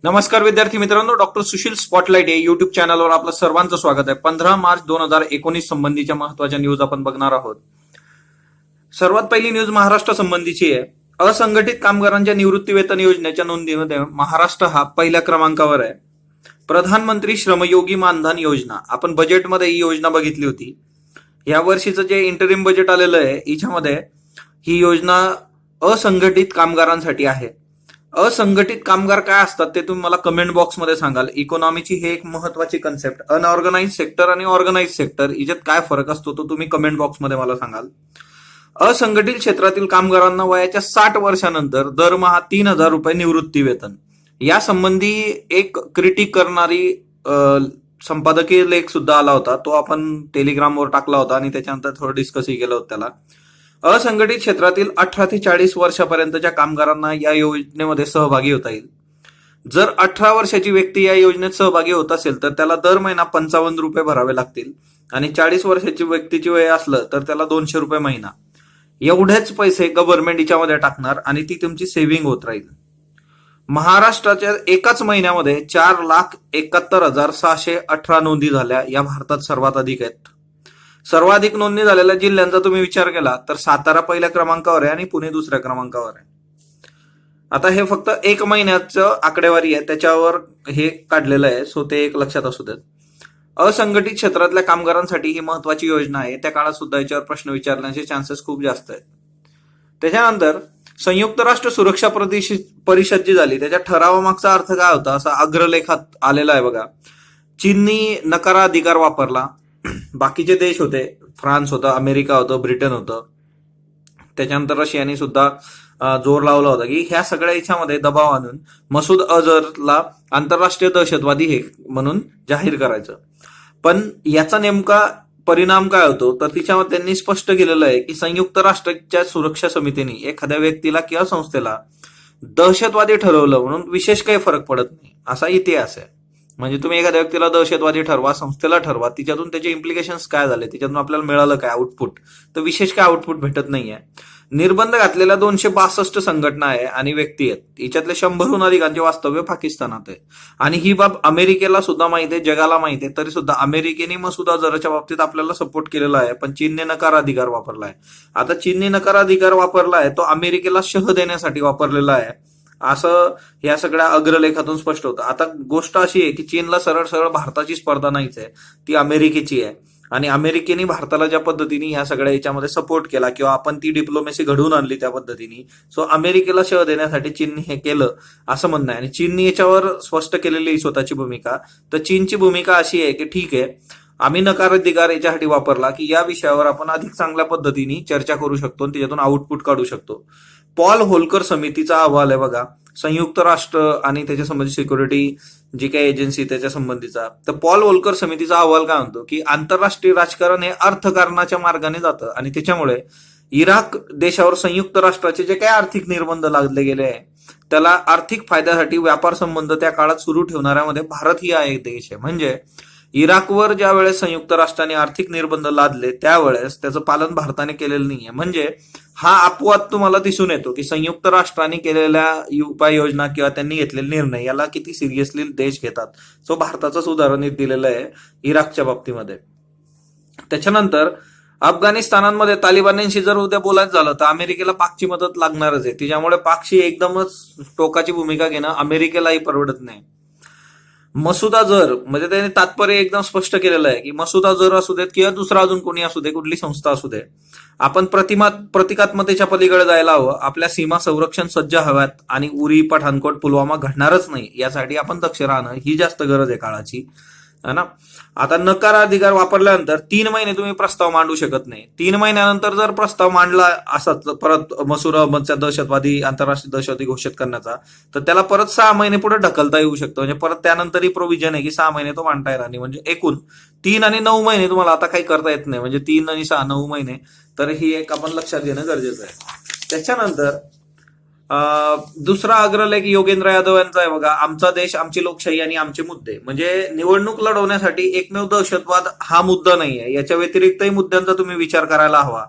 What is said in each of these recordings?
नमस्कार विद्यार्थी मित्रांनो, डॉक्टर सुशील स्पॉटलाइट या युट्यूब चॅनलवर आपलं सर्वांचं स्वागत आहे। 15 मार्च 2019 संबंधीच्या महत्वाच्या न्यूज आपण बघणार आहोत। सर्वात पहिली न्यूज महाराष्ट्र संबंधीची आहे। असंघटित कामगारांच्या निवृत्ती वेतन योजनेच्या नोंदीमध्ये महाराष्ट्र हा पहिल्या क्रमांकावर आहे। प्रधानमंत्री श्रमयोगी मानधन योजना, आपण बजेटमध्ये ही योजना बघितली होती। या वर्षीचं जे इंटरिम बजेट आलेलं आहे याच्यामध्ये ही योजना असंघटित कामगारांसाठी आहे। असंघटित कामगार काय असतात ते तुम्ही मला कमेंट बॉक्समध्ये सांगाल। इकॉनॉमीची हे एक महत्वाची कन्सेप्ट, अनऑर्गनाइज सेक्टर आणि ऑर्गनाइज सेक्टर याच्यात काय फरक असतो तो तुम्ही कमेंट बॉक्समध्ये मला सांगाल। असंघटित क्षेत्रातील कामगारांना वयाच्या 60 वर्षानंतर दरमहा 3,000 रुपये निवृत्ती वेतन, या संबंधी एक क्रिटिक करणारी संपादकीय लेख सुद्धा आला होता, तो आपण टेलिग्रामवर टाकला होता आणि त्याच्यानंतर थोडं डिस्कसही केलं होतं त्याला। असंघटित क्षेत्रातील 18 ते 40 वर्षापर्यंतच्या कामगारांना या योजनेमध्ये सहभागी होता येईल। जर 18 वर्षाची व्यक्ती या योजनेत सहभागी होत असेल तर त्याला दर महिना 55 रुपये भरावे लागतील आणि 40 वर्षाची व्यक्तीची वय असलं तर त्याला 200 रुपये महिना, एवढेच पैसे गव्हर्नमेंट याच्यामध्ये टाकणार आणि ती तुमची सेव्हिंग होत राहील। महाराष्ट्राच्या एकाच महिन्यामध्ये 4,71,618 नोंदी झाल्या, या भारतात सर्वात अधिक आहेत। सर्वाधिक नोंदणी झालेल्या जिल्ह्यांचा तुम्ही विचार केला तर सातारा पहिल्या क्रमांकावर आहे आणि पुणे दुसऱ्या क्रमांकावर आहे। आता हे फक्त एक महिन्याचं आकडेवारी आहे, त्याच्यावर हे काढलेलं आहे, सो ते एक लक्षात असू देत। असंघटित क्षेत्रातल्या कामगारांसाठी ही महत्वाची योजना आहे, त्या काळात सुद्धा याच्यावर प्रश्न विचारण्याचे चान्सेस खूप जास्त आहेत। त्याच्यानंतर संयुक्त राष्ट्र सुरक्षा परिषद जी झाली त्याच्या ठरावामागचा अर्थ काय होता असा अग्रलेखात आलेला आहे बघा। चीननी नकाराधिकार वापरला, बाकीचे देश होते, फ्रान्स होता, अमेरिका होतं, ब्रिटन होतं, त्याच्यानंतर रशियाने सुद्धा जोर लावला होता की ह्या सगळ्या याच्यामध्ये दबाव आणून मसूद अझहरला आंतरराष्ट्रीय दहशतवादी हे म्हणून जाहीर करायचं। पण याचा नेमका परिणाम काय होतो तर तिच्यामध्ये त्यांनी स्पष्ट केलेलं आहे की संयुक्त राष्ट्राच्या सुरक्षा समितीने एखाद्या व्यक्तीला किंवा संस्थेला दहशतवादी ठरवलं म्हणून विशेष काही फरक पडत नाही, असा इतिहास आहे। म्हणजे तुम्ही एखाद्या व्यक्तीला दहशतवादी ठरवा, संस्थेला ठरवा, तिच्यातून त्याचे इम्प्लिकेशन्स काय झाले, तिच्यातून आपल्याला मिळालं काय आउटपुट, तर विशेष काय आउटपुट भेटत नाहीये। निर्बंध घातलेल्या 262 संघटना आहे आणि व्यक्ती आहेत, याच्यातले 100हून अधिकांचे वास्तव्य पाकिस्तानात आहे आणि ही बाब अमेरिकेला सुद्धा माहिती आहे, जगाला माहिती आहे, तरी सुद्धा अमेरिकेने मसूद अझहरच्या बाबतीत आपल्याला सपोर्ट केलेला आहे, पण चीनने नकाराधिकार वापरलाय। आता चीनने नकाराधिकार वापरलाय तो अमेरिकेला शह देण्यासाठी वापरलेला आहे, असं या सगळ्या अग्रलेखातून स्पष्ट होतं। आता गोष्ट अशी आहे की चीनला सरळ सरळ भारताची स्पर्धा नाहीच आहे, ती अमेरिकेची आहे आणि अमेरिकेने भारताला ज्या पद्धतीने ह्या सगळ्या याच्यामध्ये सपोर्ट केला किंवा आपण ती डिप्लोमॅसी घडवून आणली त्या पद्धतीने, सो अमेरिकेला शह देण्यासाठी चीनने हे केलं असं म्हणणं आहे। आणि चीनने याच्यावर स्पष्ट केलेली स्वतःची भूमिका, तर चीनची भूमिका अशी आहे की ठीक आहे, आम्ही नकाराधिकार याच्यासाठी वापरला की या विषयावर आपण अधिक चांगल्या पद्धतीने चर्चा करू शकतो आणि त्याच्यातून आउटपुट काढू शकतो। पॉल होलकर समितीचा अहवाल आहे बघा, संयुक्त राष्ट्र आणि त्याच्या संबंधित सिक्युरिटी जी काही एजन्सी त्याच्या संबंधीचा, तर पॉल होलकर समितीचा अहवाल काय म्हणतो की आंतरराष्ट्रीय राजकारण हे अर्थकारणाच्या मार्गाने जातं आणि त्याच्यामुळे इराक देशावर संयुक्त राष्ट्राचे जे काही आर्थिक निर्बंध लादले गेले आहे त्याला आर्थिक फायद्यासाठी व्यापार संबंध त्या काळात सुरू ठेवणाऱ्यामध्ये भारत ही एक देश आहे। म्हणजे इराकवर ज्या वेळेस संयुक्त राष्ट्राने आर्थिक निर्बंध लादले त्यावेळेस त्याचं पालन भारताने केलेलं नाहीये। म्हणजे हा अपवाद तुम्हाला दिसून येतो की संयुक्त राष्ट्राने केलेल्या उपाययोजना किंवा त्यांनी घेतलेले निर्णय याला किती सिरियसली देश घेतात। सो भारताचंच उदाहरण दिलेलं आहे इराकच्या बाबतीमध्ये। त्याच्यानंतर अफगाणिस्तानामध्ये तालिबान्यांशी जर उद्या बोलायचं झालं तर अमेरिकेला पाकची मदत लागणारच आहे, त्याच्यामुळे पाकशी एकदमच टोकाची भूमिका घेणं अमेरिकेलाही परवडत नाही। मसूद अझहर म्हणजे त्याने तात्पर्य एकदम स्पष्ट केलेलं आहे की मसूद अझहर असू देत किंवा दुसरा अजून कोणी असू दे, कुठली संस्था असू दे, आपण प्रतिकात्मतेच्या पलीकडे जायला हवं, आपल्या सीमा संरक्षण सज्ज हव्यात आणि उरी, पठाणकोट, पुलवामा घडणारच नाही यासाठी आपण दक्ष राहणं ही जास्त गरज आहे काळाची, है ना। आता नकाराधिकार वापरल्यानंतर 3 महिने तुम्ही प्रस्ताव मांडू शकत नाही, 3 महिन्यानंतर जर प्रस्ताव मांडला असाच परत मसूद अहमदचा दहशतवादी आंतरराष्ट्रीय दहशतवादी घोषित करण्याचा, तर त्याला परत 6 महिने पुढे ढकलता येऊ शकतं। म्हणजे परत त्यानंतरही प्रोव्हिजन आहे की 6 महिने तो मांडता येणार नाही, म्हणजे एकूण 3 आणि 9 महिने तुम्हाला आता काही करता येत नाही, म्हणजे 3 आणि 6 9 महिने, तर ही एक आपण लक्षात घेणं गरजेचं आहे। त्याच्यानंतर दुसरा अग्रलेख योगेंद्र यादव यांचा आहे बघा, आमचा देश, आमची लोकशाही आणि आमचे मुद्दे। म्हणजे निवडणूक लढवण्यासाठी एकमेव दहशतवाद हा मुद्दा नाहीये, याच्या व्यतिरिक्तही मुद्द्यांचा तुम्ही विचार करायला हवा।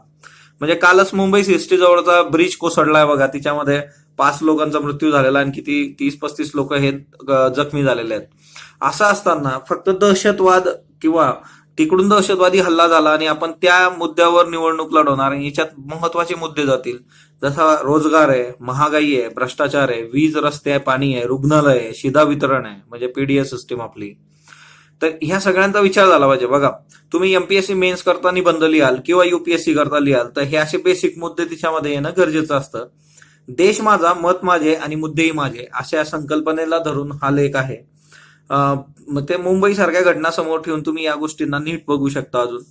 म्हणजे कालच मुंबई सीएसटी जवळचा ब्रिज कोसळलाय बघा, तिच्यामध्ये 5 लोकांचा मृत्यू झालेला आणि किती 30-35 लोक हे जखमी झालेले आहेत. असं असताना फक्त दहशतवाद किंवा तिकडून दहशतवादी हल्ला झाला आणि आपण त्या मुद्द्यावर निवडणूक लढवणार आणि याच्यात महत्वाचे मुद्दे जातील, जसा रोजगार आहे, महागाई आहे, भ्रष्टाचार आहे, वीज, रस्ते आहे, पाणी आहे, रुग्णालय आहे, शिधा वितरण आहे, म्हणजे पीडीएस सिस्टीम आपली. तर ह्या सगळ्यांचा विचार झाला पाहिजे. बघा, तुम्ही एमपीएससी मेन्स करता निबंध लिहाल किंवा युपीएससी करता लिहाल तर हे असे बेसिक मुद्दे तिच्यामध्ये येणं गरजेचं असतं. देश माझा, मत माझे आणि मुद्देही माझे अशा संकल्पनेला धरून हा लेख आहे. मग ते मुंबई सारख्या घटना समोर ठेवून तुम्ही या गोष्टींना नीट बघू शकता. अजून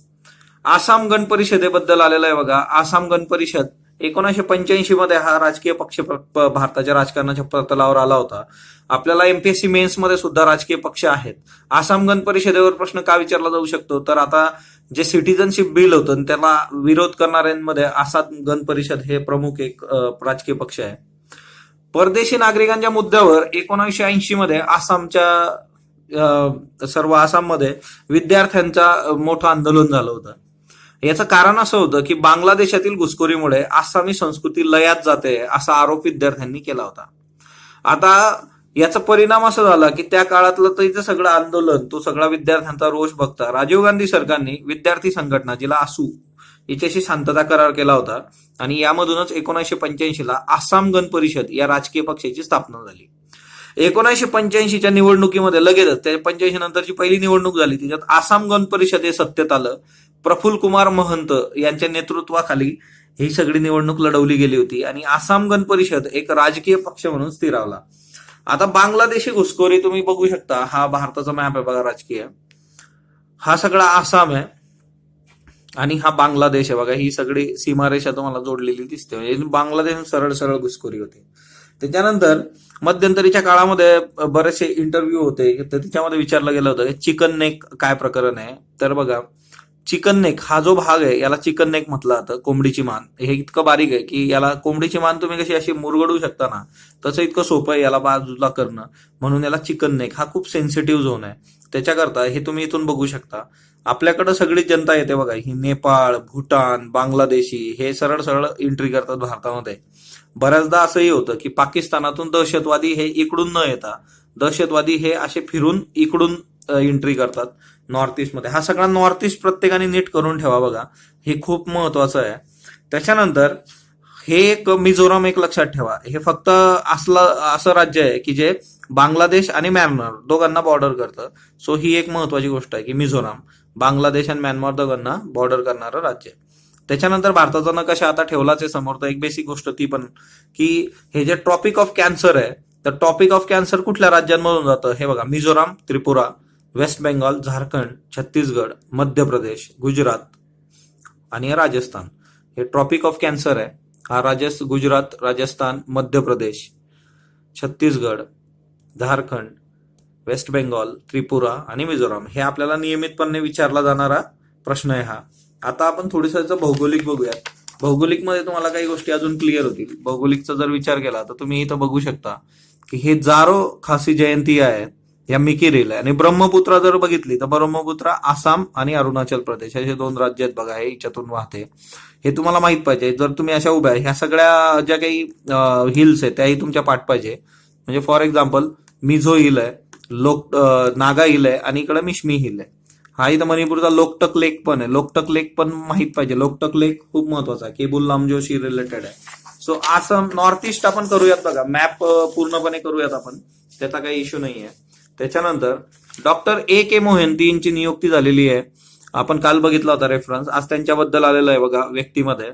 आसाम गण परिषदेबद्दल आलेलं आहे बघा. आसाम गण परिषद 1985 मध्ये हा राजकीय पक्ष भारताच्या राजकारणाच्या पटलावर आला होता. आपल्याला एमपीएससी मेन्स मध्ये सुद्धा राजकीय पक्ष आहेत. आसाम गण परिषदेवर प्रश्न का विचारला जाऊ शकतो, तर आता जे सिटिझनशिप बिल होतं त्याला विरोध करणाऱ्यांमध्ये आसाम गण परिषद हे प्रमुख एक राजकीय पक्ष आहे. परदेशी नागरिकांच्या मुद्द्यावर 1980 मध्ये आसामच्या सर्व आसाममध्ये विद्यार्थ्यांचा मोठं आंदोलन झालं होतं. याचं कारण असं होतं की बांगलादेशातील घुसखोरीमुळे आसामी संस्कृती लयात जाते असा आरोप विद्यार्थ्यांनी केला होता. आता याचा परिणाम असा झाला की त्या काळातलं तर सगळं आंदोलन, तो सगळा विद्यार्थ्यांचा रोष बघता राजीव गांधी सरकारने विद्यार्थी संघटना, जिला आसू, याच्याशी शांतता करार केला होता आणि यामधूनच 1985 ला आसाम गण परिषद या राजकीय पक्षाची स्थापना झाली. 1985च्या निवडणुकीमध्ये लगेचच, त्या 85 नंतरची पहिली निवडणूक झाली, त्याच्यात आसाम गण परिषद हे सत्तेत आलं. प्रफुल्ल कुमार महंत यांच्या नेतृत्वाखाली ही सगळी निवडणूक लढवली गेली होती आणि आसाम गण परिषद एक राजकीय पक्ष म्हणून स्थिरावला. आता बांगलादेशी घुसखोरी तुम्ही बघू शकता. हा भारताचा मॅप आहे बघा राजकीय. हा सगळा आसाम आहे आणि हा बांगलादेश आहे बघा. ही सगळी सीमारेषा तुम्हाला जोडलेली दिसते, म्हणजे बांगलादेश सरळ सरळ घुसखोरी होती. त्याच्यानंतर मध्यंतरीच्या काळामध्ये बरेचसे इंटरव्ह्यू होते, तर त्याच्यामध्ये विचारलं गेलं होतं की चिकन नेक काय प्रकरण आहे. तर बघा, चिकन नेक हा जो भाग आहे याला चिकन नेक म्हटलं जातं. कोंबडीची मान हे इतकं बारीक आहे की याला कोंबडीची मान तुम्ही कशी अशी मुरगडू शकता ना, तसं इतकं सोपं आहे याला बाजूला करणं, म्हणून याला चिकन नेक. हा खूप सेन्सिटिव्ह झोन आहे. त्याच्याकरता हे तुम्ही इथून बघू शकता. आपल्याकडे सगळी जनता येते बघा, ही नेपाळ, भूटान, बांगलादेशी हे सरळ सरळ एंट्री करतात भारतामध्ये. बऱ्याचदा असंही होतं की पाकिस्तानातून दहशतवादी हे इकडून न येता दहशतवादी हे असे फिरून इकडून एंट्री करतात नॉर्थ ईस्ट मध्ये. हा सगळा नॉर्थ ईस्ट प्रत्येकाने नीट करून ठेवा बघा, हे खूप महत्वाचं आहे. त्याच्यानंतर हे एक मिझोराम एक लक्षात ठेवा, हे फक्त असं राज्य आहे की जे बांगलादेश आणि म्यानमार दोघांना बॉर्डर करतं. सो ही एक महत्वाची गोष्ट आहे की मिझोराम बांगलादेश आणि म्यानमार दोघांना बॉर्डर करणारं राज्य आहे. त्याच्यानंतर भारताचा नकाशा आता ठेवलाच आहे समोर. तर एक बेसिक गोष्ट ती पण की हे जे ट्रॉपिक ऑफ कॅन्सर आहे, तर ट्रॉपिक ऑफ कॅन्सर कुठल्या राज्यांमधून जातं हे बघा. मिझोराम, त्रिपुरा, वेस्ट बेंगॉल, झारखंड, छत्तीसगड, मध्य प्रदेश, गुजरात आणि राजस्थान. हे ट्रॉपिक ऑफ कॅन्सर आहे. हा गुजरात, राजस्थान, मध्य प्रदेश, छत्तीसगड, झारखंड, वेस्ट बेंगॉल, त्रिपुरा आणि मिझोराम हे आपल्याला नियमितपणे विचारला जाणारा प्रश्न आहे हा. आता आपण थोडंसं भौगोलिक बघूयात. भौगोलिकमध्ये तुम्हाला काही गोष्टी अजून क्लिअर होतील. भौगोलिकचा जर विचार केला तर तुम्ही इथं बघू शकता की हे जारो खासी जयंती आहे या मिकिरेल आहे आणि ब्रह्मपुत्रा जर बघितली तर ब्रह्मपुत्रा आसाम आणि अरुणाचल प्रदेश असे 2 राज्य आहेत बघा. हे याच्यातून वाहते, हे तुम्हाला माहित पाहिजे. जर तुम्ही अशा उभ्या ह्या सगळ्या ज्या काही हिल्स आहेत त्याही तुमच्या पाठ पाहिजे. म्हणजे फॉर एक्झाम्पल मिझो हिल आहे, नागा हिल आहे आणि इकडे मिश्मी हिल आहे. हा इथं मणिपूरचा लोकटक लेक पण आहे. लोकटक लेक पण माहित पाहिजे. लोकटक लेक खूप महत्वाचा आहे, केबुल लामजोशी रिलेटेड आहे. सो आसाम नॉर्थ ईस्ट आपण करूयात बघा. मॅप पूर्णपणे करूयात आपण, त्याचा काही इश्यू नाहीये. त्याच्यानंतर डॉक्टर A.K. मोहंती यांची नियुक्ती झालेली आहे. आपण काल बघितला होता रेफरन्स, आज त्यांच्याबद्दल आलेला आहे बघा. व्यक्तीमध्ये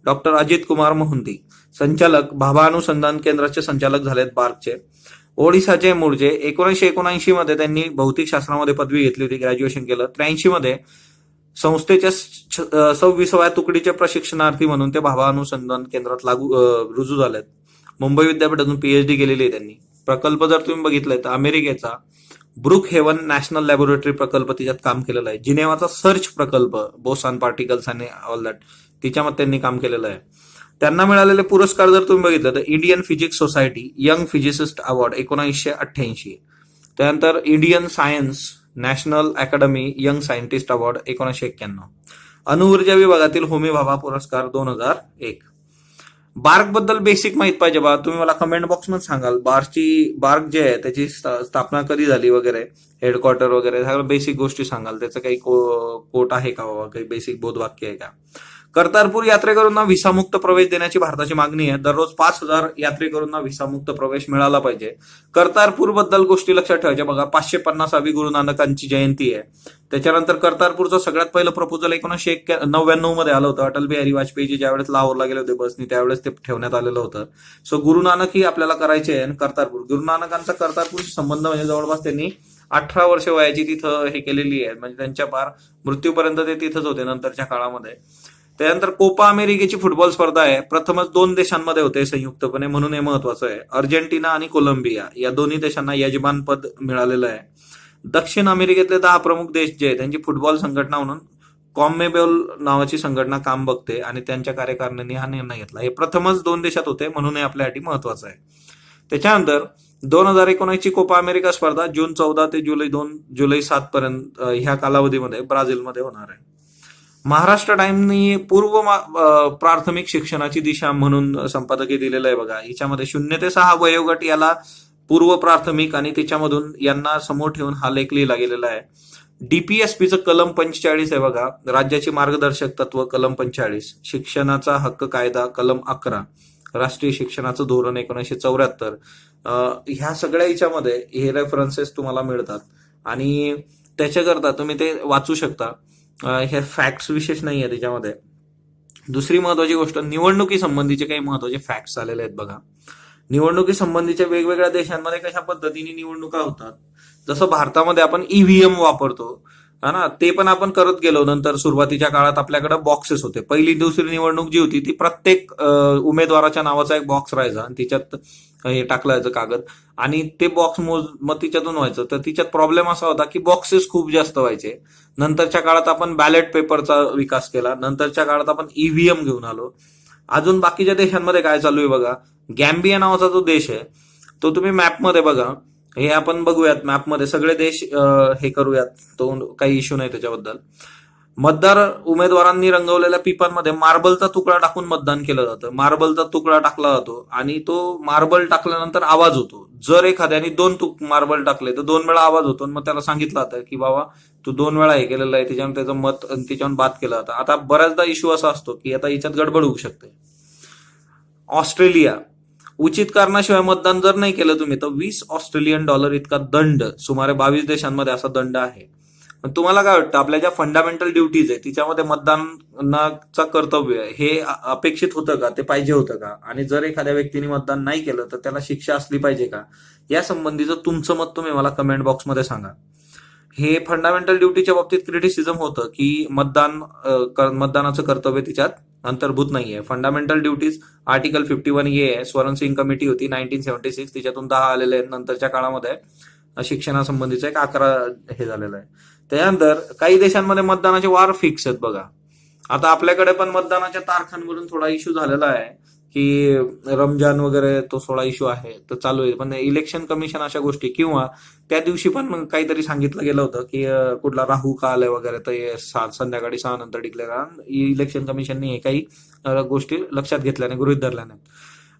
डॉक्टर अजित कुमार मोहंती, संचालक भाभा अनुसंधान केंद्राचे संचालक झालेत बार्कचे. ओडिसाचे मूळचे. 1979 मध्ये त्यांनी भौतिक शास्त्रामध्ये पदवी घेतली होती, ग्रॅज्युएशन केलं. 83 मध्ये संस्थेच्या 26व्या तुकडीचे प्रशिक्षणार्थी म्हणून ते भाभा अनुसंधान केंद्रात रुजू झालेत. मुंबई विद्यापीठातून PhD केलेली आहे त्यांनी. प्रकल्प जर तुम्ही बघितलाय तर अमेरिकेचा ब्रुक हेवन नॅशनल लॅबोरेटरी प्रकल्प तिच्यात काम केलेला आहे. जिनेवाचा सर्च प्रकल्प, बोसान पार्टिकल्स आणि ऑल दॅट, तिच्यामध्ये त्यांनी काम केलेलं आहे. त्यांना मिळालेले पुरस्कार जर तुम्ही बघितलं तर Indian physics society young physicist award 1988, त्यानंतर Indian science national academy young scientist award 1991, अणुऊर्जा विभागातील होमी भाभा पुरस्कार 2001. बार्क बद्दल बेसिक माहित पाहिजे बा, तुम्ही मला कमेंट बॉक्स मध्ये सांगाल बार्क जे आहे त्याची स्थापना कधी झाली वगैरे, हेडक्वार्टर वगैरे, सगळं बेसिक गोष्टी सांगाल. त्याचं काही कोट आहे का बाबा, काही बेसिक बोधवाक्य आहे का. कर्तारपूर यात्रेकरूंना व्हिसामुक्त प्रवेश देण्याची भारताची मागणी आहे. दररोज 5,000 यात्रेकरूंना व्हिसामुक्त प्रवेश मिळाला पाहिजे. कर्तारपूर बद्दल गोष्टी लक्षात ठेवायच्या बघा. 550वी गुरु नानकांची जयंती आहे. त्याच्यानंतर कर्तारपूरचं सगळ्यात पहिलं प्रपोजल 1999 मध्ये आलं होतं. अटल बिहारी वाजपेयी ज्यावेळेस लाहोरला गेले होते बसनी, त्यावेळेस ते ठेवण्यात आलेलं होतं. सो गुरु नानक ही आपल्याला करायचे आहे. आणि कर्तारपूर, गुरु नानकांचा कर्तारपूरशी संबंध म्हणजे जवळपास त्यांनी 18 वर्ष वयाची तिथं हे केलेली आहे. म्हणजे त्यांच्या पार मृत्यूपर्यंत ते तिथंच होते नंतरच्या काळामध्ये. त्यानंतर कोपा अमेरिकेची फुटबॉल स्पर्धा आहे. प्रथमच 2 देशांमध्ये होते संयुक्तपणे, म्हणून हे महत्वाचं आहे. अर्जेंटिना आणि कोलंबिया या दोन्ही देशांना यजमानपद मिळालेलं आहे. दक्षिण अमेरिकेतले 10 प्रमुख देश जे आहेत त्यांची फुटबॉल संघटना म्हणून कॉन्मेबॉल नावाची संघटना काम बघते आणि त्यांच्या कार्यकारिणीने हा निर्णय घेतला. हे प्रथमच 2 देशात होते, म्हणून हे आपल्यासाठी महत्वाचं आहे. त्याच्यानंतर 2019ची कोपा अमेरिका स्पर्धा जून 14 ते जुलै 7 पर्यंत ह्या कालावधीमध्ये ब्राझीलमध्ये होणार आहे. महाराष्ट्र टाइमनी पूर्व प्राथमिक शिक्षणाची दिशा म्हणून संपादकीय दिलेलं आहे बघा. हिच्यामध्ये 0 ते 6 वयोगट याला पूर्व प्राथमिक आणि त्याच्यामधून यांना समोर ठेवून हा लेख लिहिला गेलेला आहे. डीपीएसपीचं कलम 45 आहे बघा. राज्याची मार्गदर्शक तत्व कलम 45, शिक्षणाचा हक्क कायदा कलम 11, राष्ट्रीय शिक्षणाचं धोरण 1974. ह्या सगळ्या ह्याच्यामध्ये हे रेफरन्सेस तुम्हाला मिळतात आणि त्याच्याकरता तुम्ही ते वाचू शकता. हे फॅक्ट्स विशेष नाही आहे त्याच्यामध्ये. दुसरी महत्वाची गोष्ट, निवडणुकी संबंधीचे काही महत्वाचे फॅक्ट्स आलेले आहेत बघा. निवडणुकी संबंधीच्या वेगवेगळ्या देशांमध्ये कशा पद्धतीने निवडणुका होतात. जसं भारतामध्ये आपण ईव्हीएम वापरतो हा ना, ते पण आपण करत गेलो. नंतर सुरुवातीच्या काळात आपल्याकडे बॉक्सेस होते. पहिली दुसरी निवडणूक जी होती ती प्रत्येक उमेदवाराच्या नावाचा एक बॉक्स राहायचा आणि तिच्यात हे टाकलं जायचं कागद आणि ते बॉक्स मग तिच्यातून व्हायचं. तर तिच्यात प्रॉब्लेम असा होता की बॉक्सेस खूप जास्त व्हायचे. नंतरच्या काळात आपण बॅलेट पेपरचा विकास केला. नंतरच्या काळात आपण ईव्हीएम घेऊन आलो. अजून बाकीच्या देशांमध्ये काय चालू आहे बघा. गॅम्बिया नावाचा जो देश आहे तो तुम्ही मॅपमध्ये बघा. हे आपण बघूयात मॅपमध्ये सगळे देश हे करूयात, तो काही इश्यू नाही त्याच्याबद्दल. मतदार उमेदवारांनी रंगवलेल्या पिपांमध्ये मार्बलचा तुकडा टाकून मतदान केलं जातं. मार्बलचा तुकडा टाकला जातो आणि तो मार्बल टाकल्यानंतर आवाज होतो. जर एखाद्याने 2 मार्बल टाकले तर 2 वेळा आवाज होतो. मग त्याला सांगितलं जातं की बाबा तू 2 वेळा हे केलेलं आहे, त्याच्यावर त्याचं मत त्याच्यावर बाद केलं जातं. आता बऱ्याचदा इश्यू असा असतो की आता याच्यात गडबड होऊ शकते. ऑस्ट्रेलिया, उचित कारणाशिवाय मतदान जर नाही केलं तुम्ही तर $20 इतका दंड, सुमारे 22 देशांमध्ये असा दंड आहे. तुम्हाला काय वाटतं, आपल्या ज्या फंडामेंटल ड्युटीज आहे तिच्यामध्ये मतदानाचा कर्तव्य हे अपेक्षित होतं का, ते पाहिजे होतं का, आणि जर एखाद्या व्यक्तीने मतदान नाही केलं तर त्याला शिक्षा असली पाहिजे का, या संबंधीचं तुमचं मत तुम्ही मला कमेंट बॉक्समध्ये सांगा. हे फंडामेंटल ड्युटीच्या बाबतीत क्रिटिसिझम होतं की मतदानाचं कर्तव्य तिच्यात अंतर्भूत नाहीये. फंडामेंटल ड्युटीज आर्टिकल 51A आहे. स्वरण सिंग कमिटी होती 1976, तिच्यातून 10 आलेले आहेत. नंतरच्या काळामध्ये शिक्षणासंबंधीचं एक 11 हे झालेलं आहे. त्यानंतर काही देशांमध्ये मतदानाचे वार फिक्स आहेत बघा. आता आपल्याकडे पण मतदानाच्या तारखांवरून थोडा इश्यू झालेला आहे की रमजान वगैरे तो थोडा इश्यू आहे, तर चालू आहे. पण इलेक्शन कमिशन अशा गोष्टी, किंवा त्या दिवशी पण काहीतरी सांगितलं गेलं होतं की कुठला राहू काल आहे वगैरे, तर संध्याकाळी 6 नंतर डिक्लेअर. इलेक्शन कमिशनने हे काही गोष्टी लक्षात घेतल्या नाही, गृहीत धरल्या नाहीत.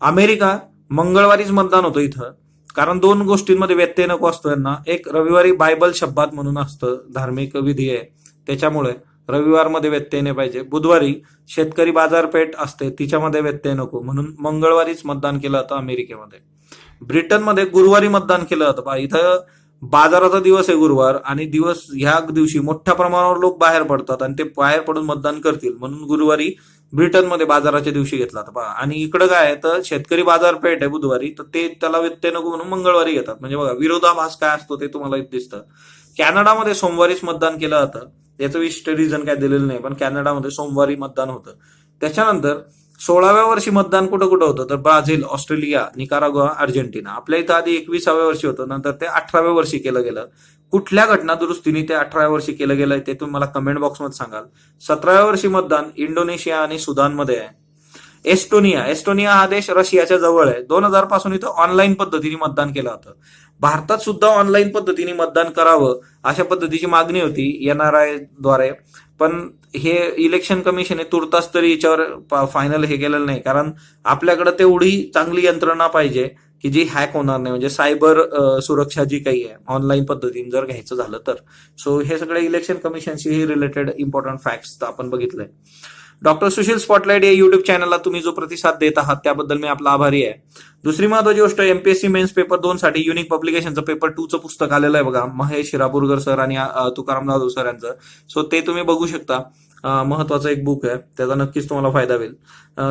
अमेरिका, मंगळवारीच मतदान होतं इथं, कारण 2 गोष्टींमध्ये व्यत्यय नको असतो यांना. एक, रविवारी बायबल शब्दात म्हणून असतं, धार्मिक विधी आहे, त्याच्यामुळे रविवारमध्ये व्यत्यय नाही पाहिजे. बुधवारी शेतकरी बाजारपेठ असते, तिच्यामध्ये व्यत्यय नको, म्हणून मंगळवारीच मतदान केलं जातं अमेरिकेमध्ये. ब्रिटनमध्ये गुरुवारी मतदान केलं जातं. पहा, इथं बाजाराचा दिवस आहे गुरुवार, आणि ह्या दिवशी मोठ्या प्रमाणावर लोक बाहेर पडतात आणि ते बाहेर पडून मतदान करतील, म्हणून गुरुवारी ब्रिटनमध्ये बाजाराच्या दिवशी घेतला होता. पहा, आणि इकडं काय आहे तर शेतकरी बाजारपेठ आहे बुधवारी, तर ते त्याला व्यत्यय नको म्हणून मंगळवारी घेतात. म्हणजे बघा विरोधाभास काय असतो ते तुम्हाला दिसतं. कॅनडामध्ये सोमवारीच मतदान केलं जातं. याचं विशिष्ट रिझन काय दिलेलं नाही, पण कॅनडामध्ये सोमवारी मतदान होतं. त्याच्यानंतर 16व्या वर्षी मतदान कुठं कुठं होतं तर ब्राझील, ऑस्ट्रेलिया, निकारागुआ, अर्जेंटिना. आपल्या इथं आधी 21व्या वर्षी होतं, नंतर ते 18व्या वर्षी केलं गेलं. कुठल्या घटना दुरुस्तीने ते 18व्या वर्षी केलं गेलंय ते तुम्ही मला कमेंट बॉक्समध्ये सांगाल. 17व्या वर्षी मतदान इंडोनेशिया आणि सुदानमध्ये आहे. एस्टोनिया हा देश रशियाच्या जवळ आहे. 2000 पासून इथं ऑनलाईन पद्धतीने मतदान केलं होतं. भारतात सुद्धा ऑनलाईन पद्धतीने मतदान करावं अशा पद्धतीची मागणी होती NRI द्वारे, पण हे इलेक्शन कमिशन हे तुर्तास तरी याच्यावर फायनल हे केलेलं नाही, कारण आपल्याकडे तेवढी चांगली यंत्रणा पाहिजे की जी हॅक होणार नाही, म्हणजे सायबर सुरक्षा जी काही आहे ऑनलाईन पद्धतीने जर घ्यायचं झालं तर. सो हे सगळे इलेक्शन कमिशनशी रिलेटेड इम्पॉर्टंट फॅक्ट्स आपण बघितलंय. डॉक्टर सुशील स्पॉटलाइट या युट्यूब चॅनलला तुम्ही जो प्रतिसाद देत आहात त्याबद्दल मी आपला आभारी आहे. दुसरी महत्वाची गोष्ट, एमपीएससी मेन्स पेपर 2 साठी युनिक पब्लिकेशनचं पेपर 2चं पुस्तक आलेलं आहे बघा, महेश हिरापूरकर सर आणि तुकाराम जाधव सर यांचं. सो ते तुम्ही बघू शकता. महत्वाचं एक बुक आहे, त्याचा नक्कीच तुम्हाला फायदा होईल.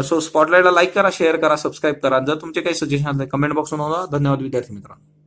सो स्पॉटलाइटला लाईक करा, शेअर करा, सबस्क्राईब करा. जर तुमचे काही सजेशन असले कमेंट बॉक्स नोंदवा. धन्यवाद विद्यार्थी मित्रांनो.